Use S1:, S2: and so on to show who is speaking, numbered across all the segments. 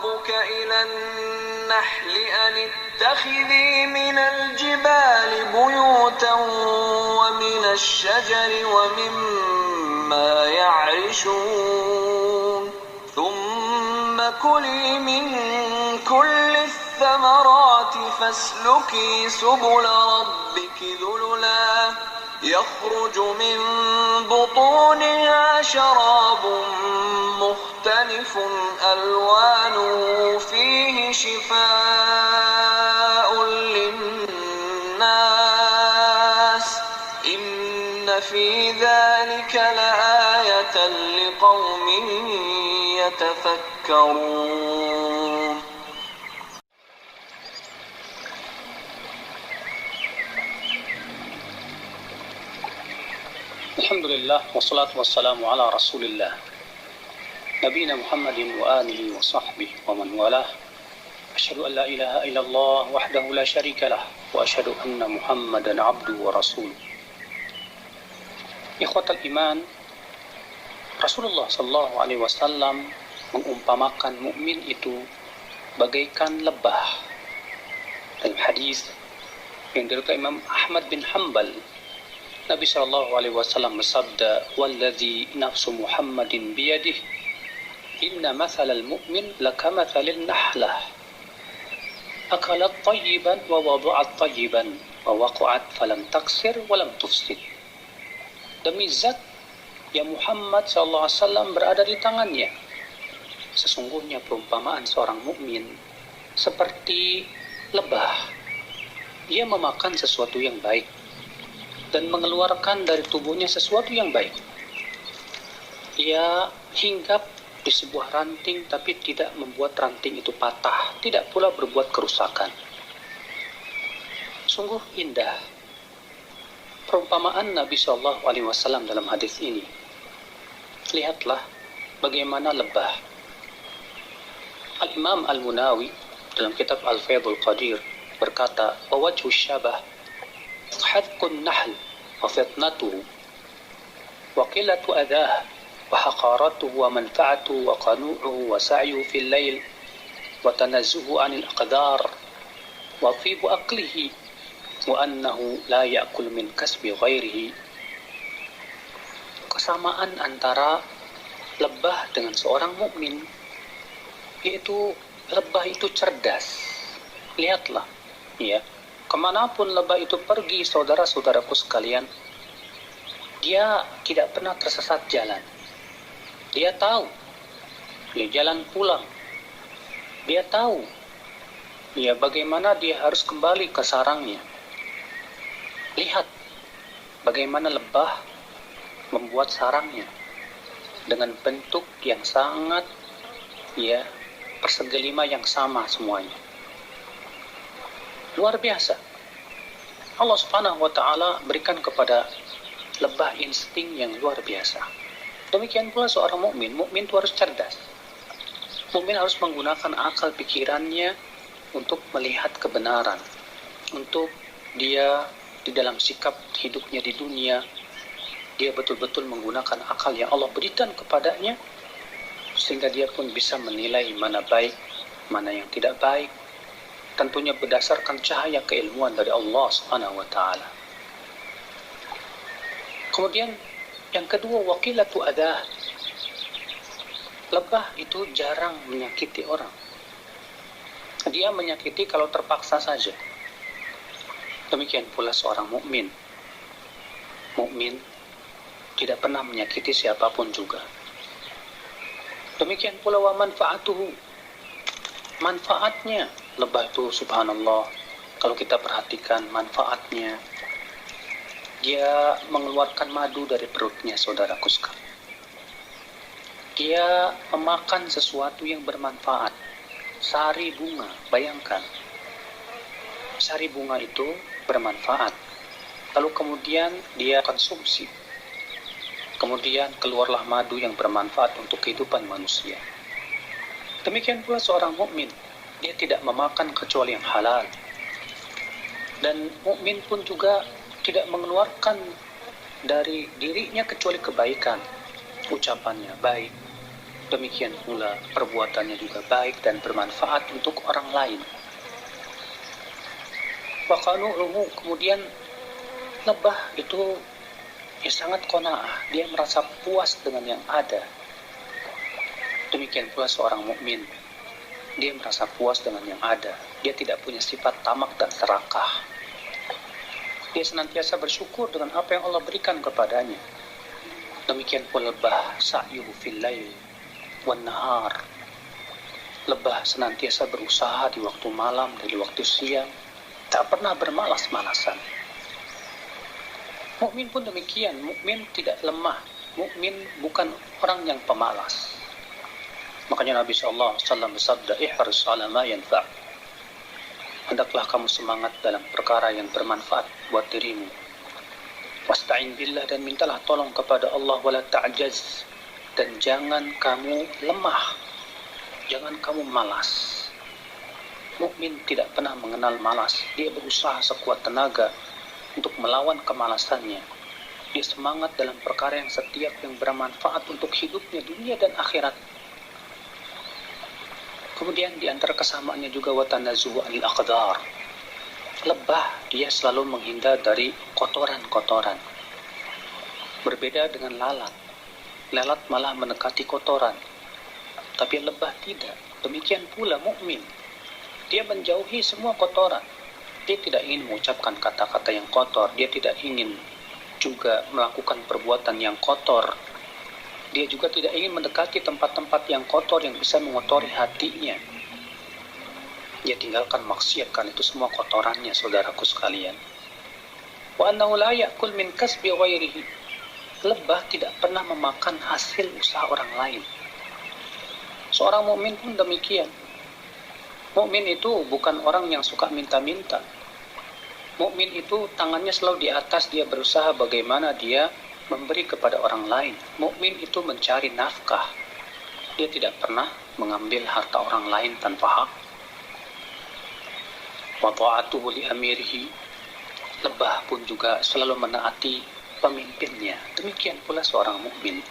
S1: ربك إلى النحل أن اتخذي من الجبال بيوتا ومن الشجر ومما يعرشون ثم كلي من كل الثمرات فاسلكي سبل ربك ذللا يخرج من بطونها شراب مختلف ألوانه فيه شفاء للناس إن في ذلك لآية لقوم يتفكرون.
S2: Alhamdulillah wassalatu wassalamu ala rasulillah Nabina Muhammadin wa alihi wa sahbihi wa man walah. Asyhadu an la ilaha illallah wahdahu la syarika lah wa asyhadu anna Muhammadan abduhu wa rasuluh. Ikhwatal iman, Rasulullah sallallahu alaihi wasallam mengumpamakan mukmin itu bagaikan lebah. Dalam hadis yang diriwayatkan Imam Ahmad bin Hanbal, Nabi sallallahu alaihi wasallam bersabda, "Wallazi nafsu Muhammadin biyadihi, inna mathalal mu'min lakamathalin nahlah. Akalat tayyiban wa wada'at tayyiban wa waqa'at falam taksir wa lam tufsid." Demi zat yang Muhammad sallallahu alaihi wasallam berada di tangannya, sesungguhnya perumpamaan seorang mukmin seperti lebah. Ia memakan sesuatu yang baik dan mengeluarkan dari tubuhnya sesuatu yang baik. Ia hinggap di sebuah ranting tapi tidak membuat ranting itu patah, tidak pula berbuat kerusakan. Sungguh indah perumpamaan Nabi SAW dalam hadis ini. Lihatlah bagaimana lebah. Al-Imam Al-Munawi dalam kitab Al-Faidul Qadir berkata, "Wa wajhu syabah hadqun nahl wa fitnatuhu wa qillatu adhah wa haqaratuhu wa manfa'atuhu wa qanu'uhu wa sa'yuhu fil lail wa tanazzuhu 'anil aqdar wa tibu aqlihi wa annahu la ya'kul min kasbi ghairihi." Kesamaan antara lebah dengan seorang mukmin yaitu lebah itu cerdas. Lihatlah, ya, kemanapun lebah itu pergi, saudara-saudaraku sekalian, dia tidak pernah tersesat jalan. Dia tahu dia jalan pulang. Dia tahu ya bagaimana dia harus kembali ke sarangnya. Lihat bagaimana lebah membuat sarangnya dengan bentuk yang sangat ya persegi lima yang sama semuanya. Luar biasa. Allah Subhanahu wa taala berikan kepada lebah insting yang luar biasa. Demikian pula seorang mukmin itu harus cerdas. Mukmin harus menggunakan akal pikirannya untuk melihat kebenaran, untuk dia di dalam sikap hidupnya di dunia, dia betul-betul menggunakan akal yang Allah berikan kepadanya, sehingga dia pun bisa menilai mana baik, mana yang tidak baik, tentunya berdasarkan cahaya keilmuan dari Allah Subhanahu wa taala. Kemudian yang kedua, waqilatu adah. Lebah itu jarang menyakiti orang. Dia menyakiti kalau terpaksa saja. Demikian pula seorang mukmin. Mukmin tidak pernah menyakiti siapapun juga. Demikian pula wa manfaatuhu. Manfaatnya lebah itu subhanallah, kalau kita perhatikan manfaatnya, dia mengeluarkan madu dari perutnya, saudaraku sekalian. Dia memakan sesuatu yang bermanfaat. Sari bunga, bayangkan. Sari bunga itu bermanfaat. Lalu kemudian dia konsumsi. Kemudian keluarlah madu yang bermanfaat untuk kehidupan manusia. Demikian pula seorang mukmin, dia tidak memakan kecuali yang halal. Dan mukmin pun juga tidak mengeluarkan dari dirinya kecuali kebaikan. Ucapannya baik, Demikian pula perbuatannya juga baik dan bermanfaat untuk orang lain. Waqanu'uhu, kemudian lebah itu sangat qanaah, dia merasa puas dengan yang ada. Demikian pula seorang mukmin, dia merasa puas dengan yang ada. Dia tidak punya sifat tamak dan serakah. Dia senantiasa bersyukur dengan apa yang Allah berikan kepadanya. Demikian pula lebah, sa'yuhu fil lail wan nahar. Lebah senantiasa berusaha di waktu malam dan di waktu siang, tak pernah bermalas-malasan. Mukmin pun demikian, mukmin tidak lemah, mukmin bukan orang yang pemalas. Makanya Nabi SAW bersabda, ihris ala ma yanfa'. Hendaklah kamu semangat dalam perkara yang bermanfaat buat dirimu. Wasta'in billah, dan mintalah tolong kepada Allah, wala ta'jaz, dan jangan kamu lemah, jangan kamu malas. Mukmin tidak pernah mengenal malas. Dia berusaha sekuat tenaga untuk melawan kemalasannya. Dia semangat dalam perkara yang setiap yang bermanfaat untuk hidupnya dunia dan akhirat. Kemudian di antara kesamaannya juga watanazzu anil aqdar. Lebah dia selalu menghindar dari kotoran-kotoran. Berbeda dengan lalat. Lalat malah mendekati kotoran, tapi lebah tidak. Demikian pula mukmin, dia menjauhi semua kotoran. Dia tidak ingin mengucapkan kata-kata yang kotor. Dia tidak ingin juga melakukan perbuatan yang kotor. Dia juga tidak ingin mendekati tempat-tempat yang kotor yang bisa mengotori hatinya. Dia tinggalkan maksiat, karena itu semua kotorannya, saudaraku sekalian. Wa annahu la ya'kul min kasbi ghairihi. Lebah tidak pernah memakan hasil usaha orang lain. Seorang mukmin pun demikian. Mukmin itu bukan orang yang suka minta-minta. Mukmin itu tangannya selalu di atas, dia berusaha bagaimana dia memberi kepada orang lain. Mukmin itu mencari nafkah. Dia tidak pernah mengambil harta orang lain tanpa hak. Wa ta'atuhu li amirihi. Lebah pun juga selalu menaati pemimpinnya. Demikian pula seorang mukmin.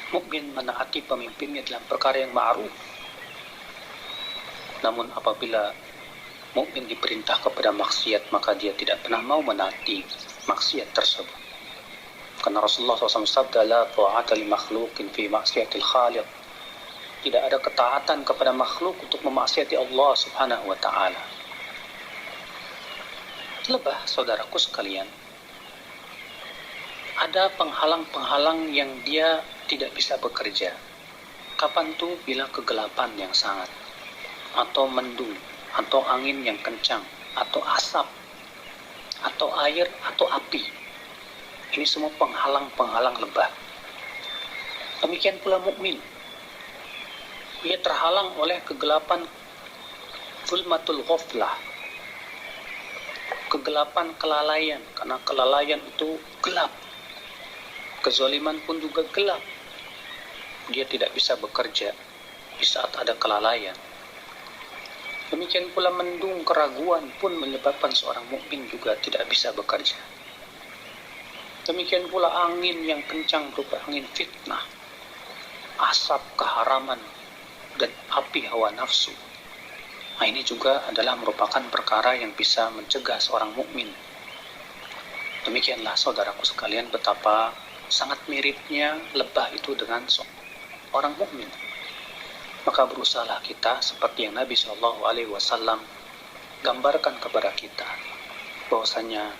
S2: Mukmin menaati pemimpinnya dalam perkara yang ma'ruf. Namun apabila mukmin diperintah kepada maksiat, maka dia tidak pernah mau menaati maksiat tersebut. Karena Rasulullah SAW sabda, la ta'ata li makhluqin fi maksiatil khaliq. Tidak ada ketaatan kepada makhluk untuk memaksiati Allah Subhanahu wa ta'ala. Lebah, saudaraku sekalian, ada penghalang-penghalang yang dia tidak bisa bekerja. Kapan tuh? Bila kegelapan yang sangat, atau mendung, atau angin yang kencang, atau asap, atau air, atau api. Ini semua penghalang-penghalang lebah. Demikian pula mukmin. Ia terhalang oleh kegelapan zulmatul ghaflah, kegelapan kelalaian, karena kelalaian itu gelap. Kezaliman pun juga gelap. Dia tidak bisa bekerja di saat ada kelalaian. Demikian pula mendung, keraguan pun menyebabkan seorang mukmin juga tidak bisa bekerja. Demikian pula angin yang kencang berupa angin fitnah, asap keharaman, dan api hawa nafsu. Nah, ini juga adalah merupakan perkara yang bisa mencegah seorang mukmin. Demikianlah saudaraku sekalian betapa sangat miripnya lebah itu dengan orang mukmin. Maka berusahalah kita seperti yang Nabi SAW gambarkan kepada kita, bahwasanya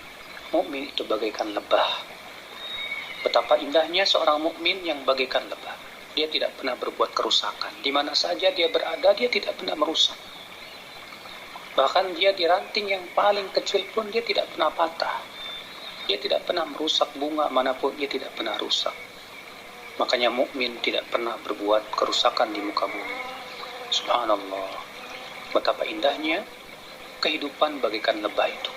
S2: mukmin itu bagaikan lebah. Betapa indahnya seorang mukmin yang bagaikan lebah. Dia tidak pernah berbuat kerusakan. Di mana saja dia berada, dia tidak pernah merusak. Bahkan dia di ranting yang paling kecil pun dia tidak pernah patah. Dia tidak pernah merusak bunga manapun, dia tidak pernah rusak. Makanya mukmin tidak pernah berbuat kerusakan di muka bumi. Subhanallah. Betapa indahnya kehidupan bagaikan lebah itu.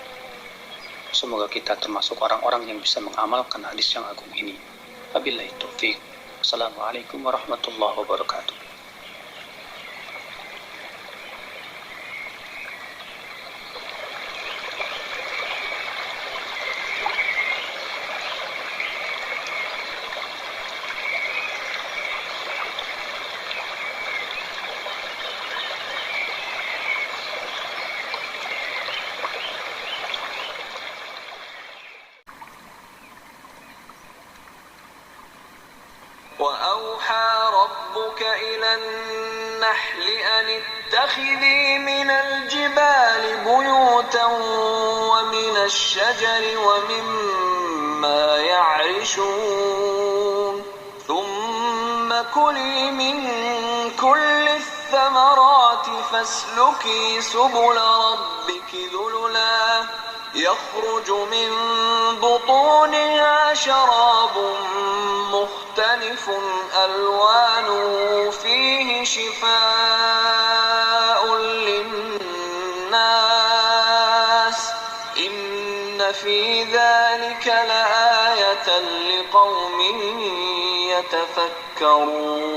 S2: Semoga kita termasuk orang-orang yang bisa mengamalkan hadis yang agung ini. Wabillahi taufiq. Assalamualaikum warahmatullahi wabarakatuh.
S1: ربك إلى النحل أن اتخذي من الجبال بيوتا ومن الشجر ومما يعرشون ثم كلي من كل الثمرات فاسلكي سبل ربك ذللا يخرج من بطونها شراب مختلف ألوانه فيه شفاء للناس إن في ذلك لآية لقوم يتفكرون